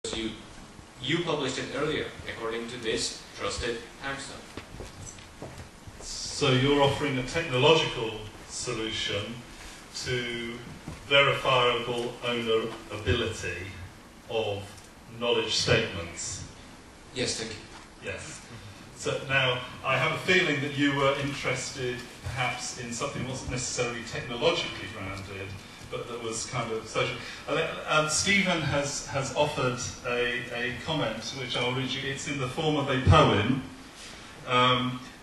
You published it earlier, according to this trusted timestamp. So you're offering a technological solution to verifiable ownerability of knowledge statements. Yes, thank you. Yes. So now, I have a feeling that you were interested perhaps in something that wasn't necessarily technologically grounded, but that was kind of social. Stephen has offered a comment, which I'll read you. It's in the form of a poem,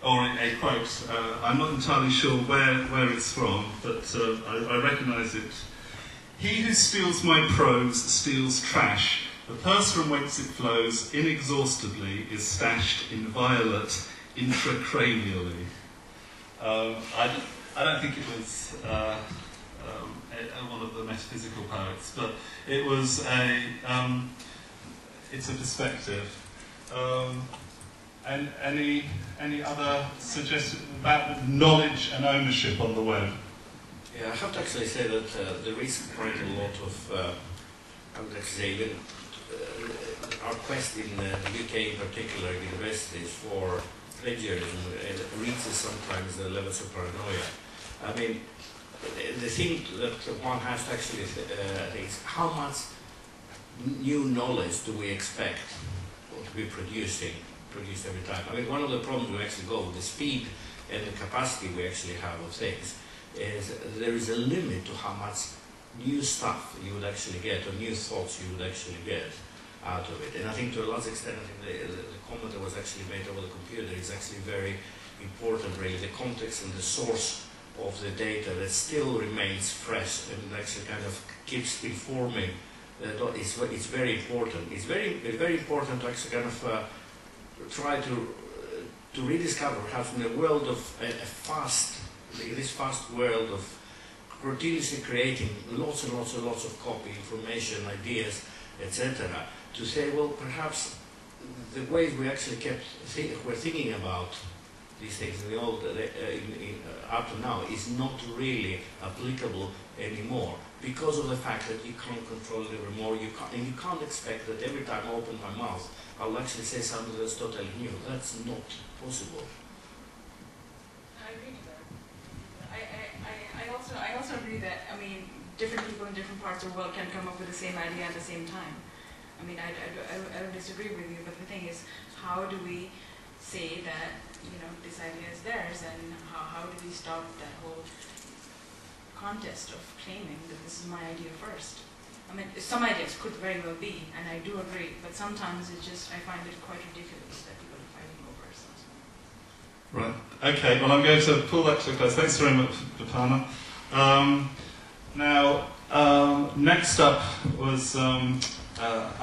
or a quote. I'm not entirely sure where it's from, but I recognise it. He who steals my prose steals trash. The purse from whence it flows inexhaustibly is stashed inviolate intracranially. I don't think it was one of the metaphysical poets, but it was it's a perspective. And any other suggestions about knowledge and ownership on the web? Yeah, I have to actually say that there is quite a lot of, I would actually say, even our quest in the UK in particular, universities, for plagiarism reaches sometimes the levels of paranoia. I mean, the thing that one has to actually think is how much new knowledge do we expect to be produced every time. I mean, one of the problems we actually go with the speed and the capacity we actually have of things is there is a limit to how much new stuff you would actually get, or new thoughts you would actually get out of it. And I think to a large extent, I think the comment that was actually made over the computer is actually very important, really. The context and the source of the data that still remains fresh and actually kind of keeps informing. It's very important. It's very important to actually kind of try to rediscover perhaps in a world of this fast world of continuously creating lots and lots and lots of copy, information, ideas, etc. To say, well, perhaps the ways we actually were thinking about these things in the old, up to now, is not really applicable anymore because of the fact that you can't control it anymore. And you can't expect that every time I open my mouth, I'll actually say something that's totally new. That's not possible. I agree with that. I also agree that, I mean, different people in different parts of the world can come up with the same idea at the same time. I mean, I don't disagree with you, but the thing is, how do we say that, you know, this idea is theirs, and how do we stop that whole contest of claiming that this is my idea first? I mean, some ideas could very well be, and I do agree, but sometimes it just, I find it quite ridiculous that people are fighting over something. Right. Okay. Well, I'm going to pull that to a close. Thanks very much, Bapana. Now, next up was, I'm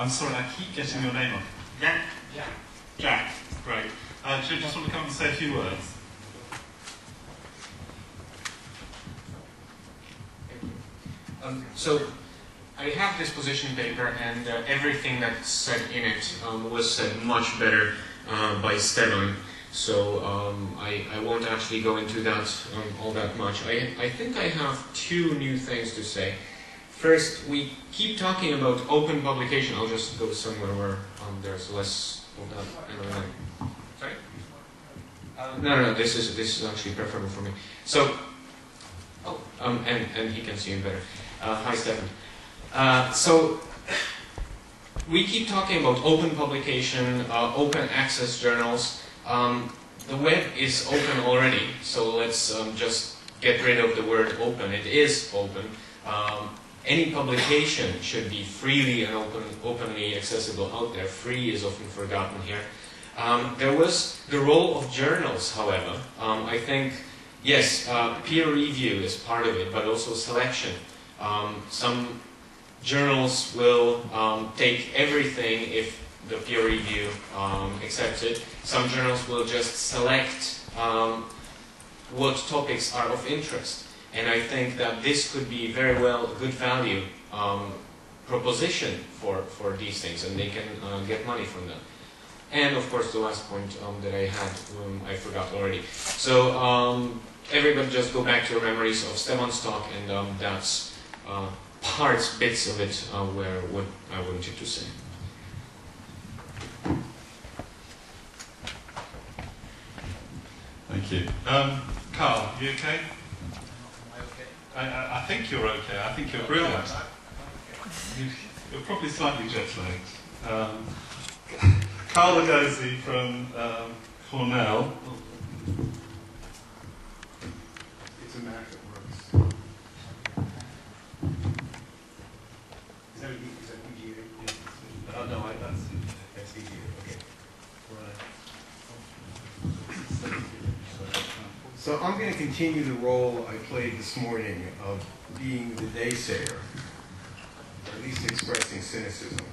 sorry, I keep getting your name on. Jack? Jack. Jack. Great. Do you just want to come and say a few words? So I have this position paper, and everything that's said in it was said much better by Stefan. So I won't actually go into that all that much. I think I have two new things to say. First, we keep talking about open publication. I'll just go somewhere where there's less of that. Sorry? No, this is actually preferable for me. So, and he can see him better. Hi, Stefan. So, we keep talking about open publication, open access journals. The web is open already, so let's just get rid of the word open. It is open. Any publication should be freely and openly accessible out there. Free is often forgotten here. There was the role of journals, however. I think, yes, peer review is part of it, but also selection. Some journals will take everything if the peer review accepts it. Some journals will just select what topics are of interest. And I think that this could be very well a good value proposition for these things, and they can get money from them. And of course, the last point that I had, I forgot already. So everybody just go back to your memories of Stefan's talk, and that's bits of it where what I wanted to say. you. Carl, you okay? I think you're okay. I think you're brilliant. You're probably slightly jet-lagged. Carl Lugosi from Cornell. It's a Mac that works. Is that VGA? Yeah. Oh, no, That's VGA. Okay. Right. So I'm going to continue the role I played this morning of being the naysayer, or at least expressing cynicism.